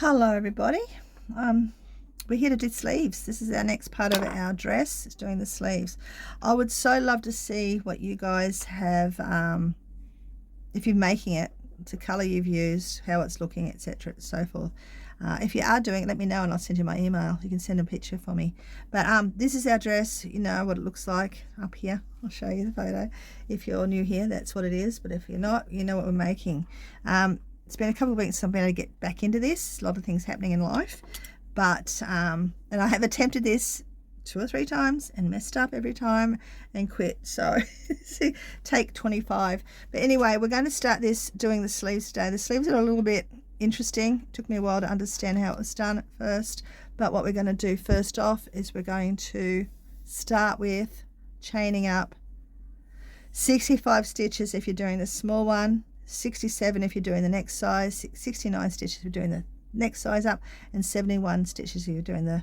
Hello everybody. We're here to do sleeves. This is our next part of our dress. It's doing the sleeves. I would so love to see what you guys have, if you're making it, the color you've used, how it's looking, etc., and so forth. If you are doing it, let me know and I'll send you my email. You can send a picture for me. But this is our dress. You know what it looks like up here. I'll show you the photo. If you're new here, that's what it is. But if you're not, you know what we're making. It's been a couple of weeks since I've been able to get back into this. A lot of things happening in life. But, and I have attempted this 2 or 3 times and messed up every time and quit. So take 25. But anyway, we're going to start doing the sleeves today. The sleeves are a little bit interesting. It took me a while to understand how it was done at first. But what we're going to do first off is we're going to start with chaining up 65 stitches if you're doing the small one, 67 if you're doing the next size, 69 stitches if you're doing the next size up, and 71 stitches if you're doing the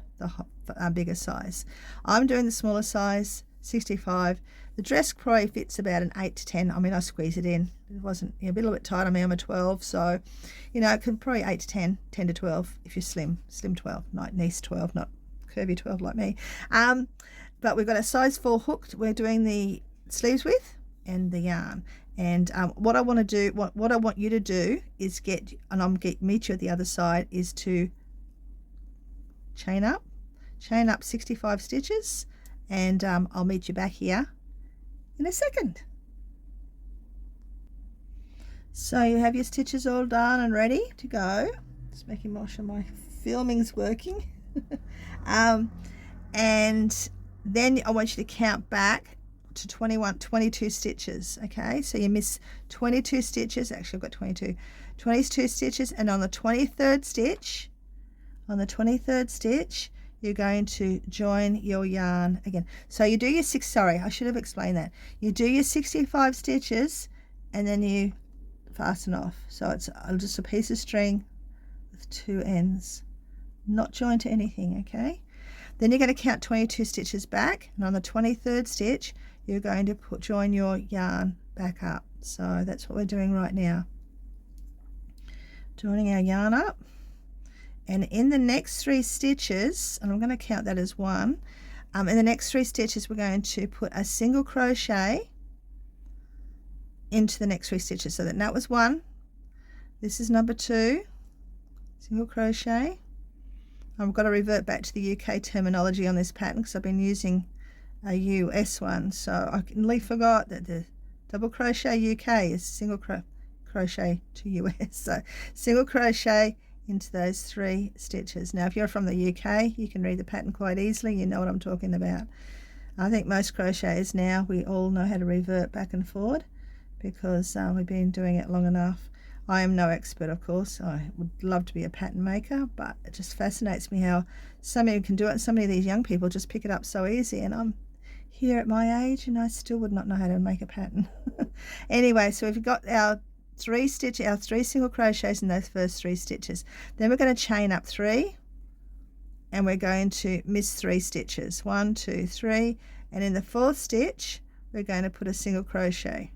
bigger size. I'm doing the smaller size, 65. The dress probably fits about an 8 to 10. I mean, I squeeze it in. It wasn't, a little bit tight on me. I'm a 12, so it can probably 8 to 10, 10 to 12 if you're slim 12, not nice 12, not curvy 12 like me. But we've got a size 4 hooked. We're doing the sleeves with and the yarn. And what I want to do, what I want you to do is meet you at the other side, is to chain up 65 stitches, and I'll meet you back here in a second. So you have your stitches all done and ready to go. Just making sure my filming's working. And then I want you to count back to 22 stitches. Okay, so you miss 22 stitches. Actually, I've got 22 stitches, and on the 23rd stitch you're going to join your yarn again. So you do your I should have explained that. You do your 65 stitches and then you fasten off. So it's just a piece of string with 2 ends, not joined to anything. Okay, then you're going to count 22 stitches back, and on the 23rd stitch you're going to join your yarn back up. So that's what we're doing right now, joining our yarn up. And in the next 3 stitches, and I'm going to count that as 1, in the next 3 stitches we're going to put a single crochet into the next 3 stitches. So that was 1, this is number 2, single crochet. I've got to revert back to the UK terminology on this pattern because I've been using a US one, so I completely forgot that the double crochet UK is single crochet to US. So single crochet into those 3 stitches. Now if you're from the UK, you can read the pattern quite easily. You know what I'm talking about. I think most crocheters now, we all know how to revert back and forward because we've been doing it long enough. I am no expert, of course. I would love to be a pattern maker, but it just fascinates me how some of you can do it and so many of these young people just pick it up so easy, and I'm here at my age and I still would not know how to make a pattern. Anyway, so we've got our 3 single crochets in those first 3 stitches. Then we're going to chain up 3 and we're going to miss 3 stitches, 1, 2, 3, and in the 4th stitch we're going to put a single crochet.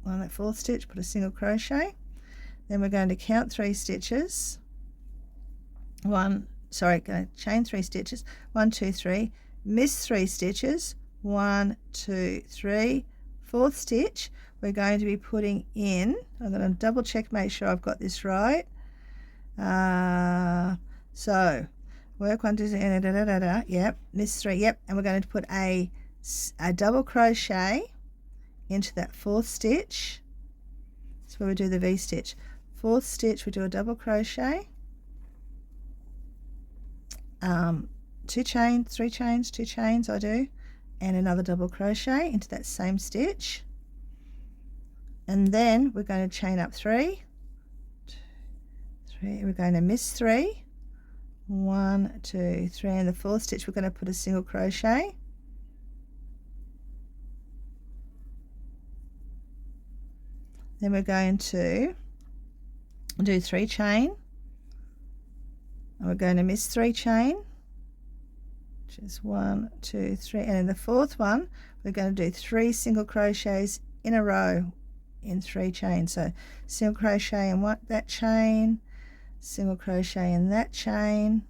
On that 4th stitch, put a single crochet. Then we're going to count 3 stitches. Going to chain 3 stitches, 1, 2, 3, miss 3 stitches, 1, 2, 3, 4th stitch we're going to be putting in, I'm going to double check, make sure I've got this right. So work 1, 2, 3, yep, miss 3, yep, and we're going to put a double crochet into that 4th stitch. That's where we do the V stitch. 4th stitch we do a double crochet, 2 chains, 3 chains, 2 chains I do, and another double crochet into that same stitch, and then we're going to chain up 3, 2, 3, we're going to miss 3, 1, 2, 3, and the 4th stitch we're going to put a single crochet, then we're going to do 3 chain, and we're going to miss 3 chain, which is 1, 2, 3, and in the 4th one we're going to do 3 single crochets in a row in 3 chains. So single crochet in that chain, single crochet in that chain,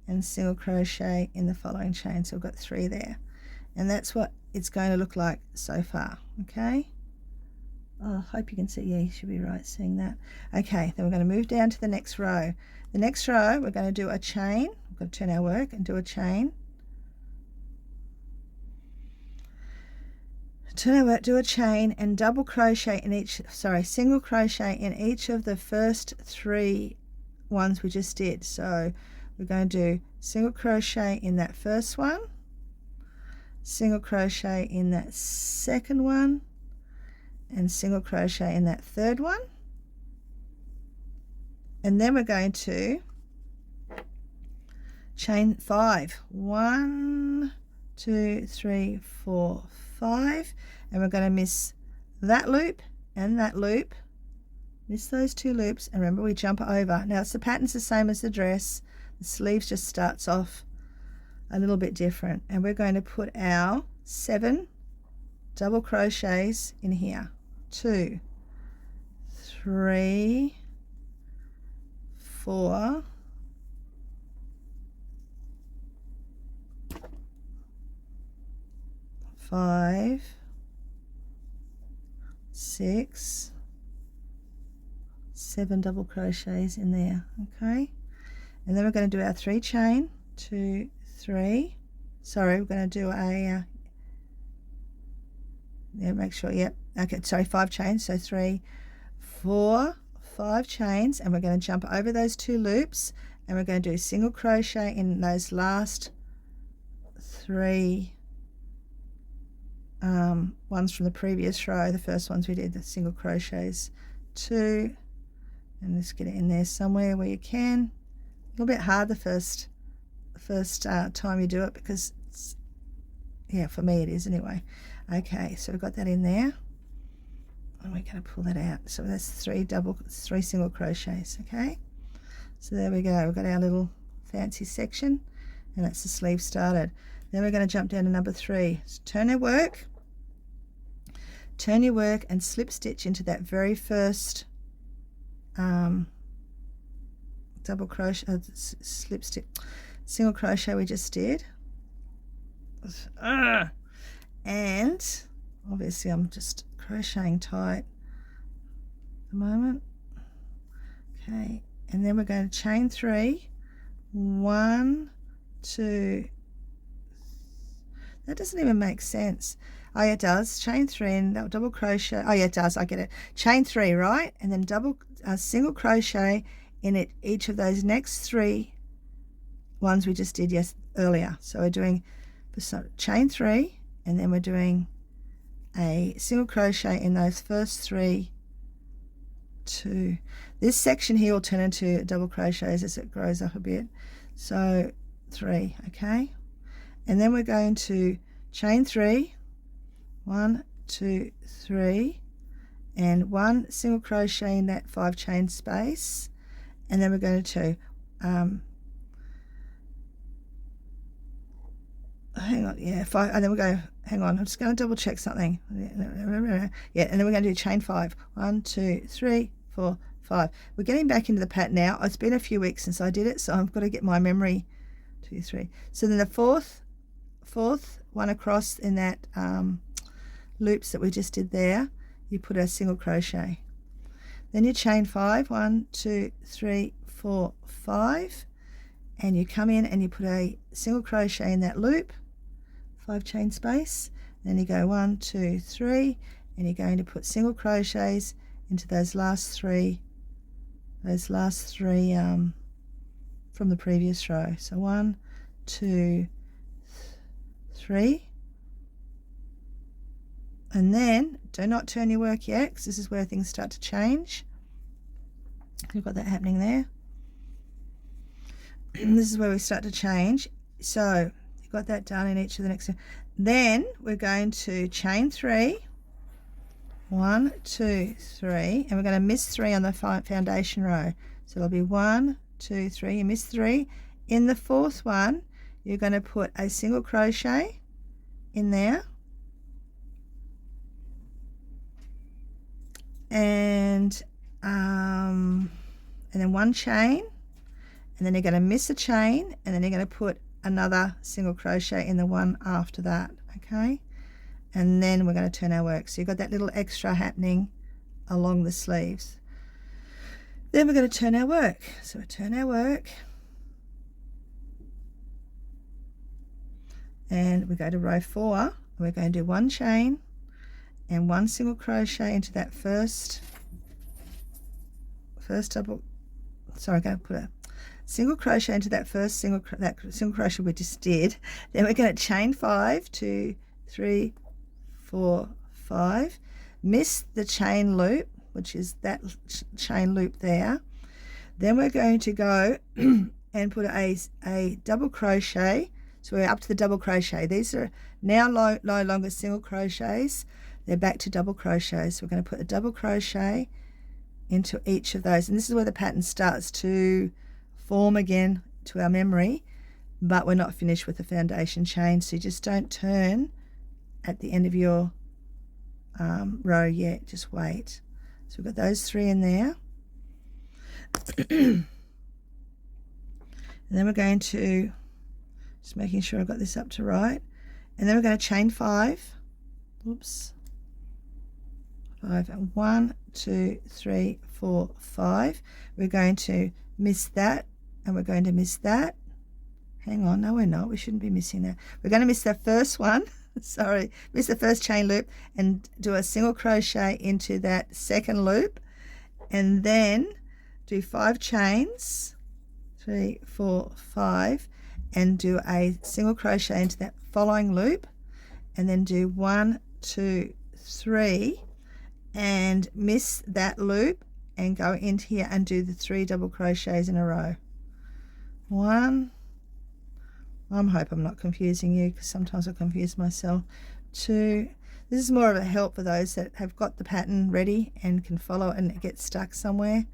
and single crochet in the following chain. So we've got 3 there, and that's what it's going to look like so far. Okay, oh, I hope you can see. Yeah, you should be right seeing that. Okay, then we're going to move down to the next row. The next row we're going to do a chain. We've got to turn our work and do a chain. Turn our work, do a chain, and double crochet in each, single crochet in each of the first 3 ones we just did. So we're going to do single crochet in that first one, single crochet in that second one, and single crochet in that third one. And then we're going to chain 5. 1, 2, 3, 4, 5, and we're going to miss that loop and that loop, miss those 2 loops, and remember we jump over. Now the pattern's the same as the dress, the sleeves just starts off a little bit different, and we're going to put our 7 double crochets in here. 2, 3, 4, 5, 6, 7 double crochets in there. Okay, and then we're going to do our 3 chain, 2, 3. Sorry, we're going to do a make sure, yep, okay, sorry, 5 chains. So 3, 4, 5 chains, and we're going to jump over those 2 loops, and we're going to do single crochet in those last 3 ones from the previous row. The first ones we did the single crochets, 2, and just get it in there somewhere where you can. A little bit hard the first time you do it, because it's, yeah, for me it is anyway. Okay, so we've got that in there, and we're going to pull that out. So that's 3 single crochets. Okay, so there we go, we've got our little fancy section, and that's the sleeve started. Then we're going to jump down to number 3. So turn your work and slip stitch into that very first double crochet, slip stitch, single crochet we just did. And obviously I'm just crocheting tight at the moment. Okay, and then we're going to chain 3. 1, 2. That doesn't even make sense. Oh yeah, it does. Chain 3 and double crochet. Oh yeah, it does. I get it. Chain 3, right? And then double single crochet in it each of those next 3 ones we just did earlier. So we're doing chain 3, and then we're doing a single crochet in those first 3. 2. This section here will turn into double crochets as it grows up a bit. So 3, okay, and then we're going to chain 3. 1, 2, 3, and 1 single crochet in that 5 chain space, and then we're going to hang on, yeah, 5, and then we go, hang on, I'm just going to double check something. Yeah, and then we're going to do chain 5. 1, 2, 3, 4, 5. We're getting back into the pattern now. It's been a few weeks since I did it, so I've got to get my memory. 2, 3. So then the fourth one across in that loops that we just did there, you put a single crochet. Then you chain 5. 1, 2, 3, 4, 5, and you come in and you put a single crochet in that loop, 5 chain space. Then you go 1, 2, 3, and you're going to put single crochets into those last 3 from the previous row. So 1, 2, 3, and then do not turn your work yet, because this is where things start to change. You've got that happening there. This is where we start to change. So you've got that done in each of the next. Then we're going to chain 3. 1, 2, 3, and we're going to miss 3 on the foundation row. So it'll be 1, 2, 3. You miss 3. In the 4th one, you're going to put a single crochet in there, and and then 1 chain, and then you're going to miss a chain, and then you're going to put another single crochet in the one after that, okay? And then we're going to turn our work. So you've got that little extra happening along the sleeves. Then we're going to turn our work. So we turn our work, and we go to row 4, and we're going to do 1 chain and 1 single crochet into that first double, sorry, I'm going to put a single crochet into that first single crochet we just did. Then we're going to chain 5, 2, 3, 4, 5, miss the chain loop, which is that chain loop there. Then we're going to go and put a double crochet. So we're up to the double crochet. These are now no longer single crochets, they're back to double crochets. So we're going to put a double crochet into each of those, and this is where the pattern starts to form again to our memory, but we're not finished with the foundation chain, so you just don't turn at the end of your row yet, just wait. So we've got those 3 in there. And then we're going to, just making sure I've got this up to right, and then we're going to chain 5, oops, 5, and 1, 2, 3, 4, 5. We're going to miss that, and we're going to miss that. Hang on, no we're not, we shouldn't be missing that. We're going to miss that first one, sorry, miss the first chain loop and do a single crochet into that second loop, and then do 5 chains, 3, 4, 5, and do a single crochet into that following loop, and then do 1, 2, 3, and miss that loop and go into here and do the 3 double crochets in a row. 1, I hope I'm not confusing you, because sometimes I confuse myself. 2, this is more of a help for those that have got the pattern ready and can follow it and it gets stuck somewhere,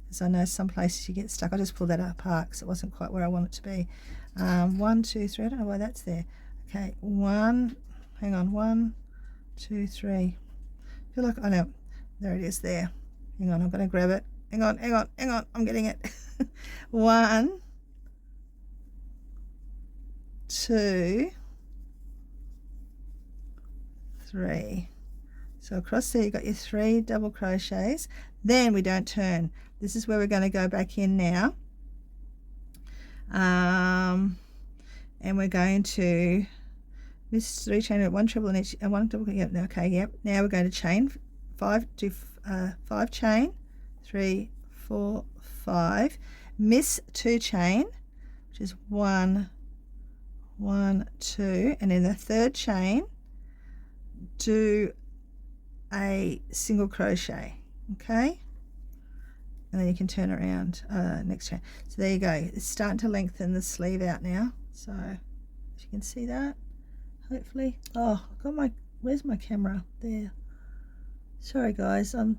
because I know some places you get stuck. I just pulled that apart because it wasn't quite where I want it to be. 1, 2, 3, I don't know why that's there. Okay, 1, hang on, 1, 2, 3. I feel like I know, there it is there. Hang on, I'm going to grab it. Hang on, I'm getting it. 1, 2, 3. So across there you've got your 3 double crochets. Then we don't turn. This is where we're going to go back in now. And we're going to miss 3 chain, 1 treble in each, and 1 double. Yep. Okay. Yep. Now we're going to chain 5. Do 5 chain, 3, 4, 5. Miss 2 chain, which is 1, 1, 2, and in the third chain, do a single crochet. Okay. And then you can turn around next chain. So there you go. It's starting to lengthen the sleeve out now. So if you can see that, hopefully. Oh, I've got my, where's my camera? There. Sorry guys, I'm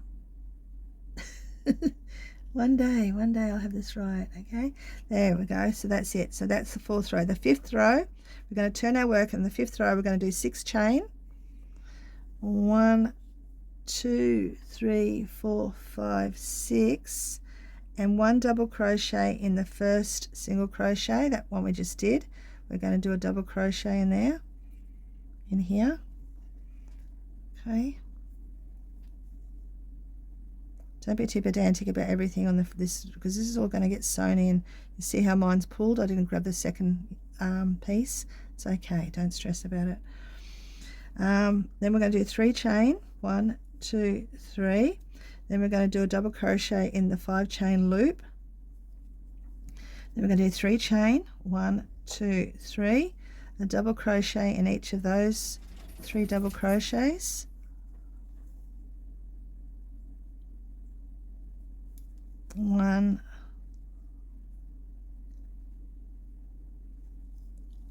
one day I'll have this right. Okay, there we go. So that's it. So that's the 4th row. The 5th row, we're going to turn our work, and the 5th row we're going to do 6 chain. 1, 2, 3, 4, 5, 6, and 1 double crochet in the first single crochet, that one we just did. We're going to do a double crochet in there, in here. Okay. Don't be too pedantic about everything on this, because this is all going to get sewn in. You see how mine's pulled? I didn't grab the second piece. It's okay. Don't stress about it. Then we're going to do 3 chain. 1, 2, 3. Then we're going to do a double crochet in the 5 chain loop. Then we're going to do 3 chain. 1, 2, 3. A double crochet in each of those 3 double crochets. 1,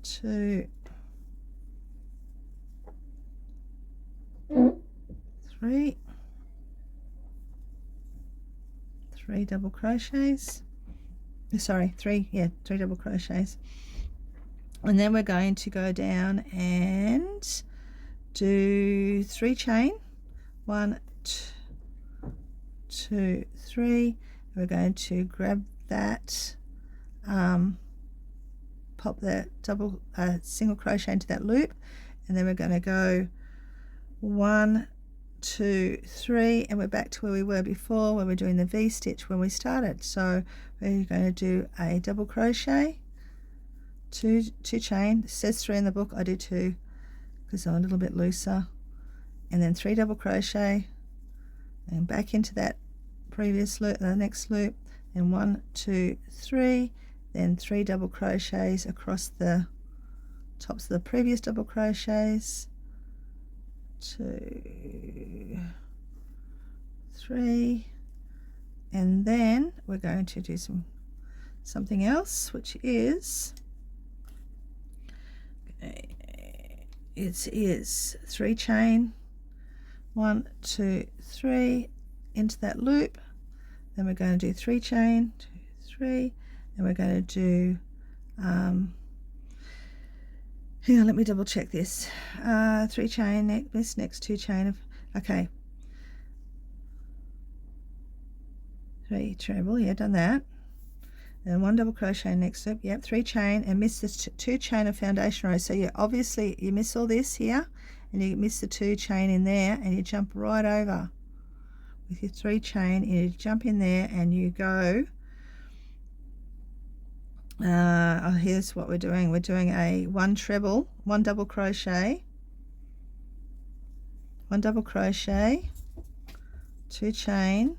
2, 3. 3 double crochets. Sorry, 3 double crochets. And then we're going to go down and do 3 chain. 1, 2, 3. We're going to grab that, pop that single crochet into that loop, and then we're going to go 1, 2, 3, and we're back to where we were before when we're doing the V-stitch when we started. So we're going to do a double crochet, two chain. It says 3 in the book, I do 2 because I'm a little bit looser, and then 3 double crochet and back into that previous loop, the next loop, and 1, 2, 3, then 3 double crochets across the tops of the previous double crochets, 2, 3, and then we're going to do something else, which is it is 3 chain, 1, 2, 3 into that loop, then we're going to do 3 chain, 2, 3, and we're going to do hang on, let me double check this. 3 chain, this next 2 chain of, okay, 3 treble, yeah, done that, and 1 double crochet next loop, yep, 3 chain, and miss this 2 chain of foundation row. So you obviously you miss all this here, and you miss the 2 chain in there, and you jump right over with your 3 chain, and you jump in there, and you go. Here's what we're doing. We're doing a 1 treble, 1 double crochet, 1 double crochet, 2 chain,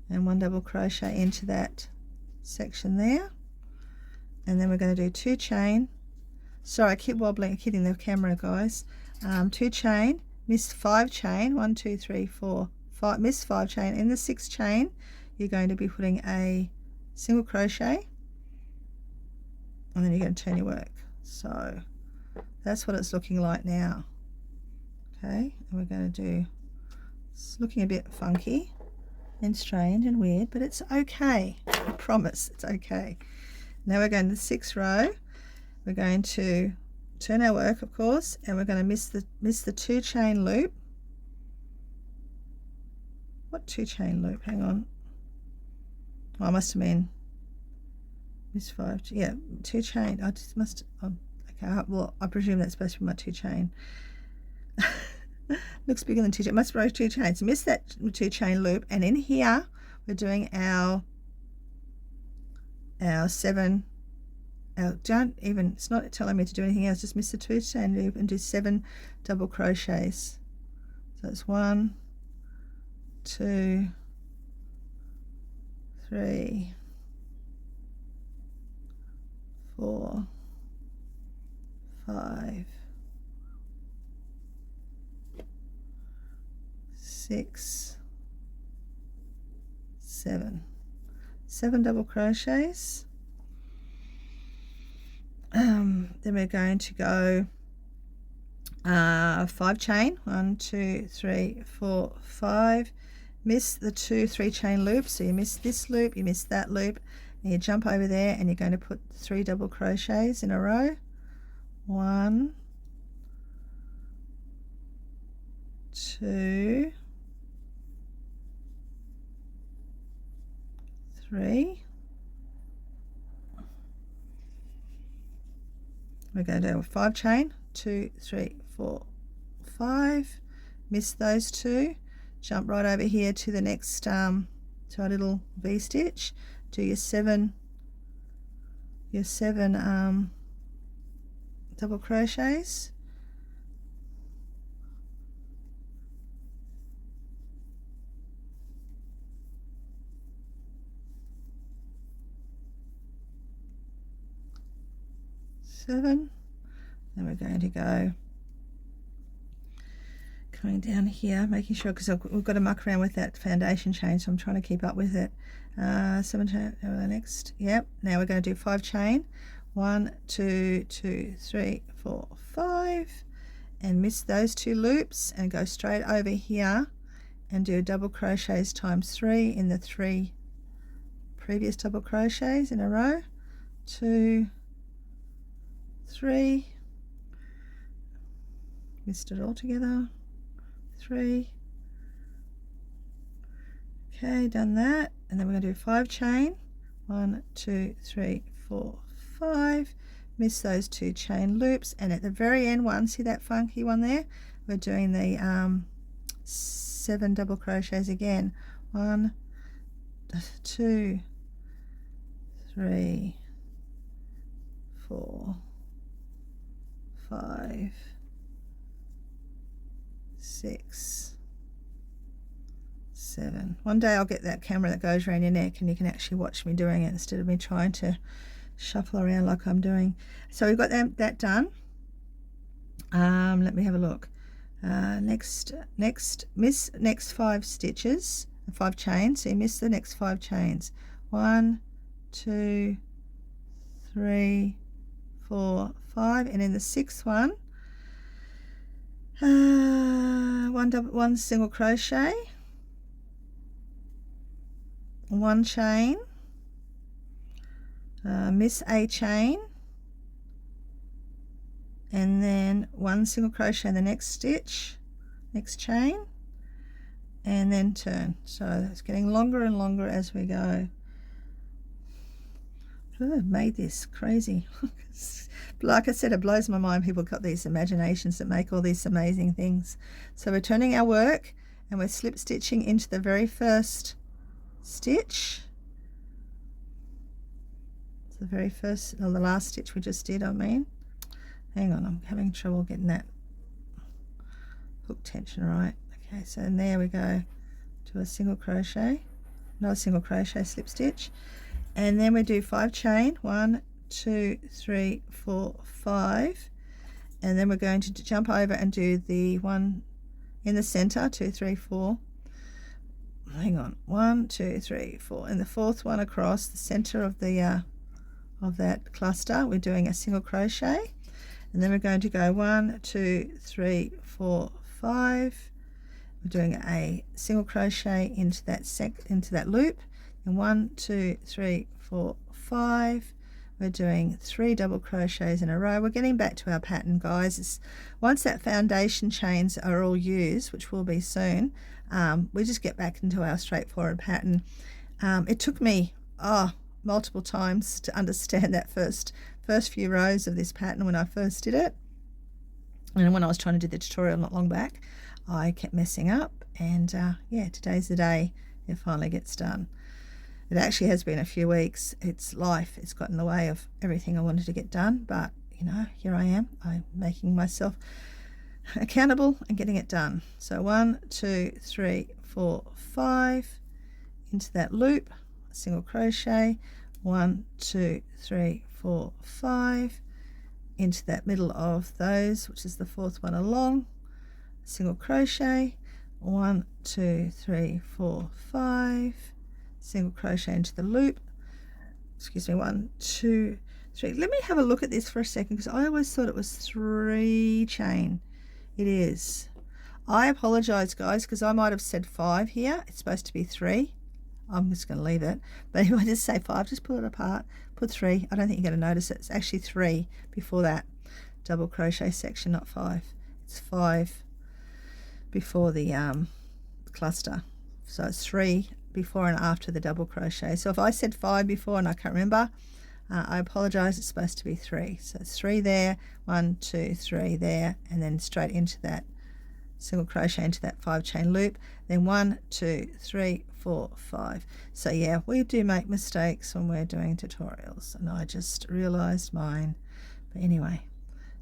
and 1 double crochet into that section there, and then we're going to do 2 chain. Sorry, I keep wobbling, hitting the camera, guys. 2 chain, miss 5 chain, 1, 2, 3, 4, 5, miss 5 chain. In the 6th chain, you're going to be putting a single crochet, and then you're going to turn your work. So that's what it's looking like now. Okay, and we're going to do, it's looking a bit funky and strange and weird, but it's okay. I promise it's okay. Now we're going to the 6th row. We're going to turn our work, of course, and we're going to miss the 2 chain loop. What 2 chain loop? Hang on. Oh, I must have been miss 5. Yeah, 2 chain. I just must. Okay. Well, I presume that's supposed to be my 2 chain. Looks bigger than 2 chain. Must be 2 chains. Miss that 2 chain loop, and in here we're doing our 7. Don't even. It's not telling me to do anything else. Just miss the 2 chain loop and do 7 double crochets. So it's 1, 2, 3, 4, 5, 6, 7. 7 double crochets. Then we're going to go 5 chain, 1, 2, 3, 4, 5. Miss the 2 3 chain loops, so you miss this loop, you miss that loop, and you jump over there, and you're going to put 3 double crochets in a row. 1, 2, 3. We're going to do a 5 chain, 2, 3, 4, 5. Miss those 2. Jump right over here to the next to our little V stitch. Do your 7 double crochets. Then we're going to go coming down here, making sure, because we've got to muck around with that foundation chain, so I'm trying to keep up with it. 7 chain over the next. Yep. Now we're going to do 5 chain. 1, 2, 2, 3, 4, 5, and miss those 2 loops and go straight over here and do double crochets times 3 in the 3 previous double crochets in a row. 2, 3, missed it all together, 3, okay, done that, and then we're going to do 5 chain, 1, 2, 3, 4, 5, miss those 2 chain loops, and at the very end one, see that funky one there, we're doing the 7 double crochets again. 1, 2, 3, 4, 5, 6, 7. One day I'll get that camera that goes around your neck and you can actually watch me doing it instead of me trying to shuffle around like I'm doing. So we've got that done. Let me have a look. Next miss next 5 stitches, 5 chains. So you miss the next 5 chains. 1, 2, 3, 4, 5, and in the 6th one, one single crochet, 1 chain, miss a chain, and then 1 single crochet in the next stitch, next chain, and then turn. So it's getting longer and longer as we go. I've made this crazy. Like I said, it blows my mind. People got these imaginations that make all these amazing things. So we're turning our work and we're slip stitching into the very first stitch. It's the very first, or the last stitch we just did, I mean. Hang on, I'm having trouble getting that hook tension right. Okay, so there we go. Do a single crochet, another single crochet, slip stitch, and then we do 5 chain, 1, 2, 3, 4, 5, and then we're going to jump over and do the one in the center, 2, 3, 4. Hang on, 1, 2, 3, 4, and the 4th one across the center of the of that cluster, we're doing a single crochet, and then we're going to go 1, 2, 3, 4, 5. We're doing a single crochet into that loop, and 1, 2, 3, 4, 5. We're doing 3 double crochets in a row. We're getting back to our pattern, guys. Once that foundation chains are all used, which will be soon, we just get back into our straightforward pattern. It took me multiple times to understand that first few rows of this pattern when I first did it, and when I was trying to do the tutorial not long back, I kept messing up, and yeah, today's the day it finally gets done. It actually has been a few weeks. It's life. It's got in the way of everything I wanted to get done, but you know, here I am. I'm making myself accountable and getting it done. So 1, 2, 3, 4, 5 into that loop, single crochet, 1, 2, 3, 4, 5 into that middle of those, which is the 4th one along, single crochet, 1, 2, 3, 4, 5, single crochet into the loop, excuse me, 1, 2, 3. Let me have a look at this for a second, because I always thought it was 3 chain. It is. I apologize, guys, because I might have said 5 here. It's supposed to be 3. I'm just going to leave it, but if I just say 5, just pull it apart, put 3. I don't think you're going to notice it. It's actually 3 before that double crochet section, not 5. It's 5 before the cluster, so it's 3 before and after the double crochet. So if I said 5 before and I can't remember, I apologize. It's supposed to be 3. So it's 3 there, 1, 2, 3 there, and then straight into that single crochet into that 5 chain loop, then 1, 2, 3, 4, 5. So yeah, we do make mistakes when we're doing tutorials, and I just realized mine. But anyway,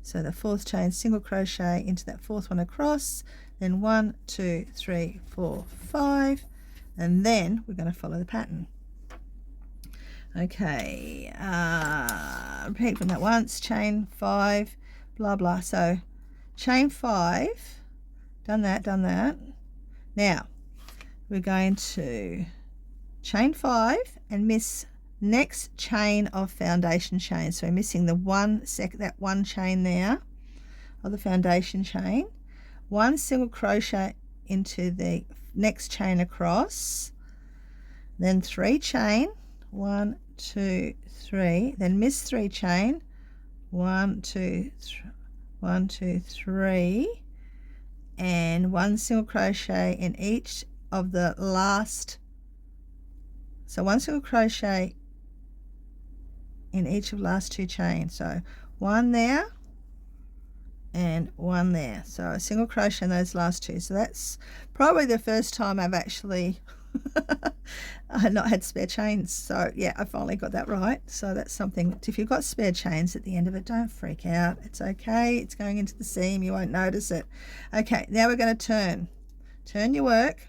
so the 4th chain, single crochet into that 4th one across, then 1, 2, 3, 4, 5, and then we're going to follow the pattern. Okay, repeat from that once, chain 5, blah blah. So chain 5, done that. Now we're going to chain 5 and miss next chain of foundation chain. So we're missing the that one chain there of the foundation chain, 1 single crochet into the next chain across, then 3 chain, 1, 2, 3, then miss 3 chain, 1, 2, 3, and 1 single crochet in each of the last So one single crochet in each of last 2 chains. So one there and one there. So a single crochet in those last 2. So that's probably the first time I've actually not had spare chains. So yeah, I finally got that right. So that's something. If you've got spare chains at the end of it, don't freak out. It's okay. It's going into the seam. You won't notice it. Okay, now we're going to turn your work.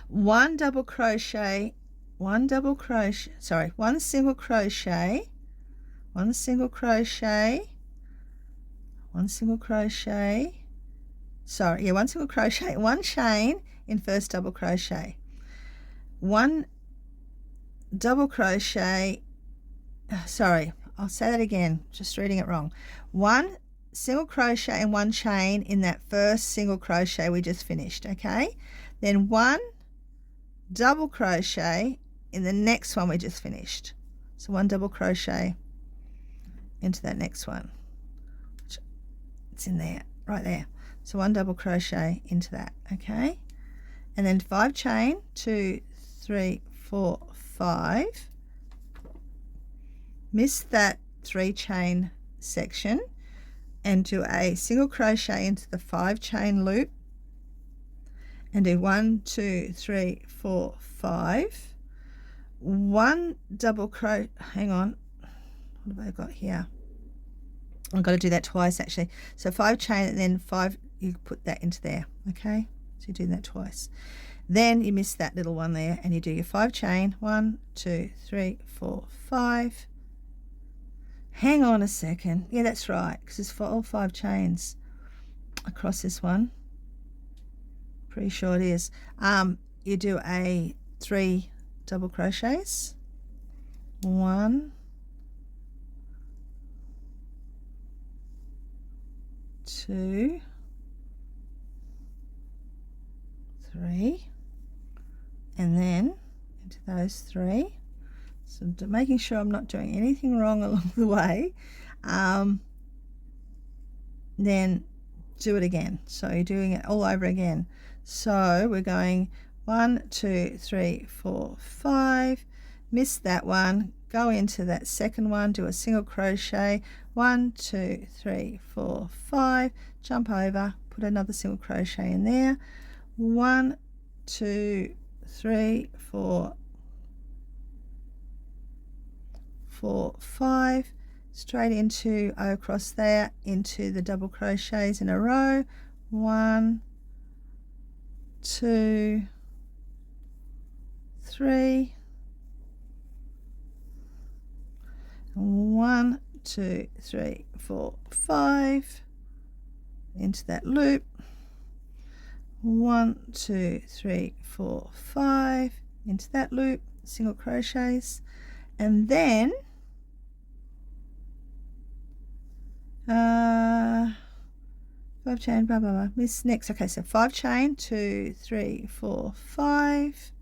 One single crochet, one single crochet, one single crochet, one single crochet, one chain in first double crochet, one double crochet, I'll say that again, just reading it wrong. One single crochet and one chain in that first single crochet we just finished, okay? Then one double crochet in the next one we just finished. So one double crochet into that next one. It's in there, right there. So one double crochet into that, okay? And then 5 chain, 2, 3, 4, 5. Miss that 3 chain section and do a single crochet into the 5 chain loop and do 1, 2, 3, 4, 5. One double crochet, hang on, what have I got here? I've got to do that twice actually. So 5 chain and then 5, you put that into there, okay? So you're doing that twice. Then you miss that little one there and you do your 5 chain, 1, 2, 3, 4, 5. Hang on a second. Yeah, that's right, because it's for all 5 chains across this one. Pretty sure it is. You do a 3 double crochets. 1, 2, 3, and then into those 3. So making sure I'm not doing anything wrong along the way. Then do it again. So you're doing it all over again. So we're going 1, 2, 3, 4, 5. Miss that one. Go into that second one. Do a single crochet. 1, 2, 3, 4, 5. Jump over. Put another single crochet in there. 1, 2, 3, 4, 5. Straight into across there into the double crochets in a row. 1, 2, 3. 1, 2, 3, 4, 5. Into that loop. 1, 2, 3, 4, 5. Into that loop. Single crochets, and then 5 chain, blah blah blah. Miss next. Okay, so 5 chain, 2, 3, 4, 5.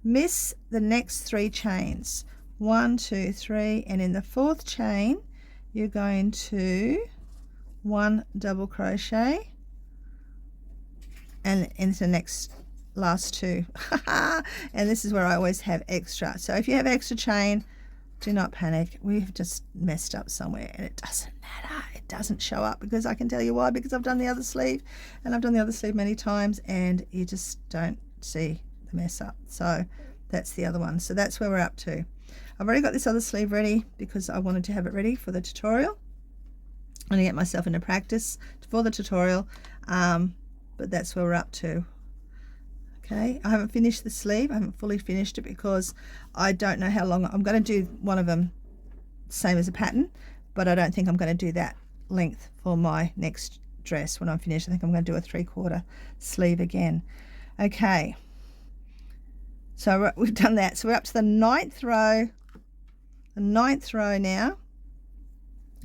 Miss the next 3 chains. 1, 2, 3, and in the 4th chain you're going to 1 double crochet and into the next last 2. And this is where I always have extra. So if you have extra chain, do not panic. We've just messed up somewhere and it doesn't matter. It doesn't show up because I can tell you why, because I've done the other sleeve and I've done the other sleeve many times and you just don't see the mess up. So that's the other one. So that's where we're up to. I've already got this other sleeve ready because I wanted to have it ready for the tutorial. I'm going to get myself into practice for the tutorial, but that's where we're up to. Okay, I haven't finished the sleeve. I haven't fully finished it because I don't know how long. I'm going to do one of them same as a pattern, but I don't think I'm going to do that length for my next dress when I'm finished. I think I'm going to do a 3/4 sleeve again. Okay, so we've done that. So we're up to the 9th row. The 9th row now,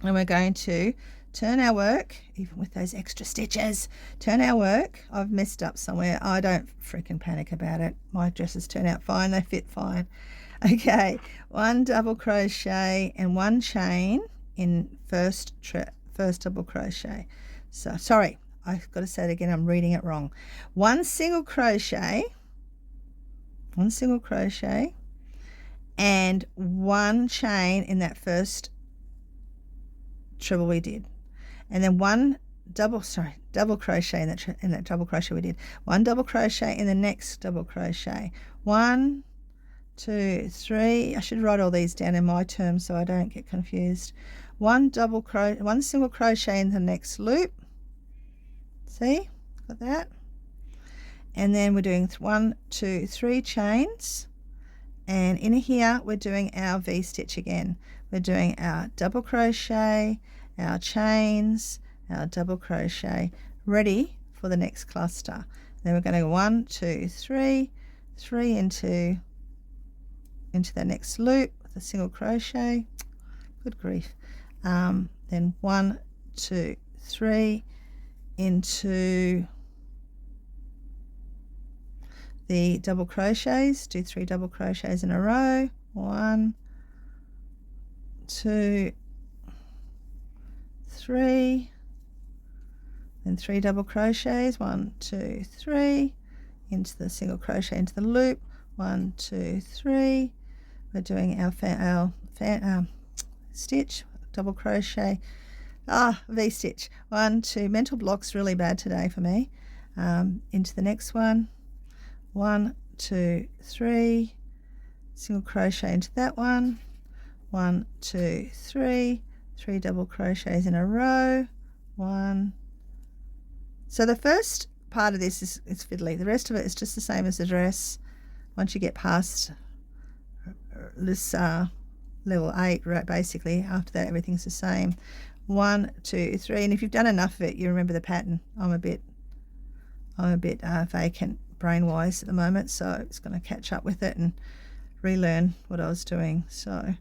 and we're going to turn our work, even with those extra stitches, turn our work. I've messed up somewhere. I don't freaking panic about it. My dresses turn out fine. They fit fine. Okay, 1 double crochet and 1 chain in first double crochet. So sorry, I've got to say it again. I'm reading it wrong. 1 single crochet 1 single crochet and 1 chain in that first treble we did, and then 1 double crochet in that double crochet we did, 1 double crochet in the next double crochet, 1 2 3. I should write all these down in my terms so I don't get confused. 1 single crochet in the next loop. See, got that? And then we're doing 1 2 3 chains, and in here we're doing our V-stitch again. We're doing our double crochet, our chains, our double crochet, ready for the next cluster. Then we're going to go 1 2 3 3 into the next loop with a single crochet. Good grief. Then 1 2 3 into the double crochets. Do 3 double crochets in a row. 1 2 3, then 3 double crochets. 1 2 3 into the single crochet into the loop. 1 2 3. We're doing our stitch, double crochet, V-stitch. 1 2. Mental block's really bad today for me. Into the next one. 1 2 3, single crochet into that one. 1 2 3, 3 double crochets in a row. 1. So the first part of this is fiddly. The rest of it is just the same as the dress. Once you get past this level 8, right, basically after that everything's the same. 1 2 3, and if you've done enough of it you remember the pattern. I'm a bit vacant brain-wise at the moment, so it's going to catch up with it and relearn what I was doing. So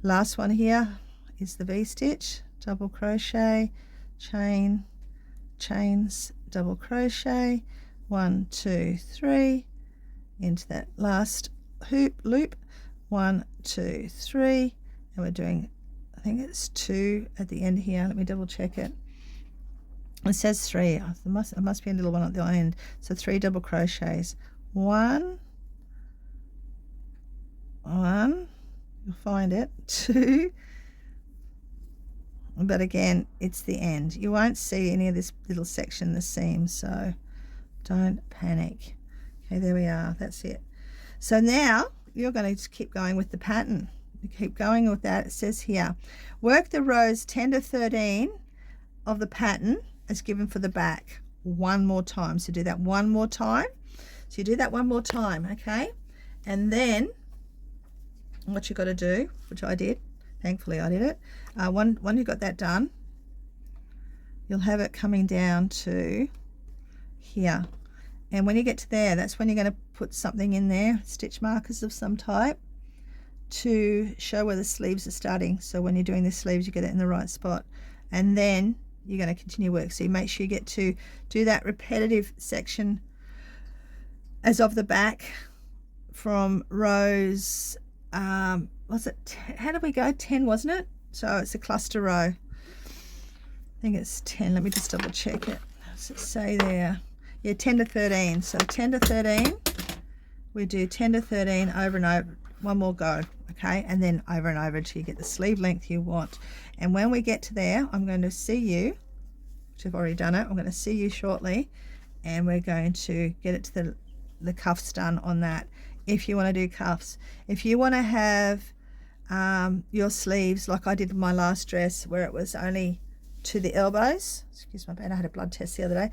last one here is the V-stitch, double crochet, chains, double crochet, 1 2 3 into that last loop, 1 2 3, and we're doing, I think it's 2 at the end here. Let me double check it. It says 3. It must be a little one at the end. So 3 double crochets. 1, you'll find it. 2, but again it's the end. You won't see any of this little section, the seam, so don't panic. Okay, there we are. That's it. So now you're going to keep going with the pattern. You keep going with that. It says here, work the rows 10 to 13 of the pattern as given for the back one more time. So do that one more time. So you do that one more time, okay? And then what you got to do, which I did, thankfully I did it. When you got that done, you'll have it coming down to here. And when you get to there, that's when you're going to put something in there, stitch markers of some type, to show where the sleeves are starting. So when you're doing the sleeves, you get it in the right spot. And then you're going to continue work. So you make sure you get to do that repetitive section as of the back from rows, was it, how did we go? 10, wasn't it? So it's a cluster row. I think it's 10. Let me just double check it. What's it say there? Yeah, 10 to 13. So 10 to 13, we do 10 to 13 over and over. One more go, okay? And then over and over until you get the sleeve length you want. And when we get to there, I'm going to see you, which I've already done it. I'm going to see you shortly, and we're going to get it to the cuffs done on that. If you want to do cuffs, if you want to have your sleeves like I did in my last dress, where it was only to the elbows, excuse my pain, I had a blood test the other day,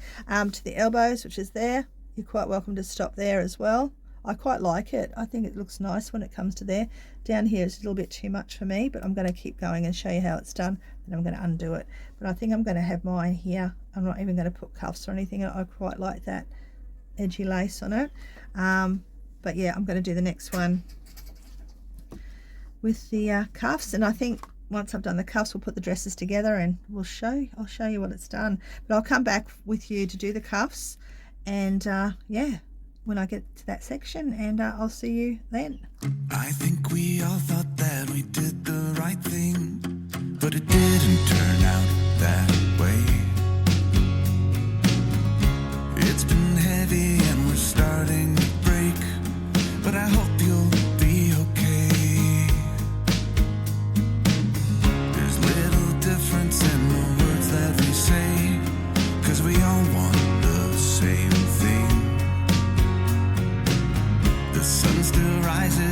to the elbows, which is there, you're quite welcome to stop there as well. I quite like it. I think it looks nice when it comes to there. Down here is a little bit too much for me, but I'm going to keep going and show you how it's done. Then I'm going to undo it. But I think I'm going to have mine here. I'm not even going to put cuffs or anything. I quite like that edgy lace on it. But yeah, I'm going to do the next one with the cuffs. And I think once I've done the cuffs, we'll put the dresses together and I'll show you what it's done. But I'll come back with you to do the cuffs. And yeah, when I get to that section, and I'll see you then. I think we all thought that we did the right thing, but it didn't turn out that way. It's been heavy and we're starting to break, but I 'cause we all want the same thing. The sun still rises.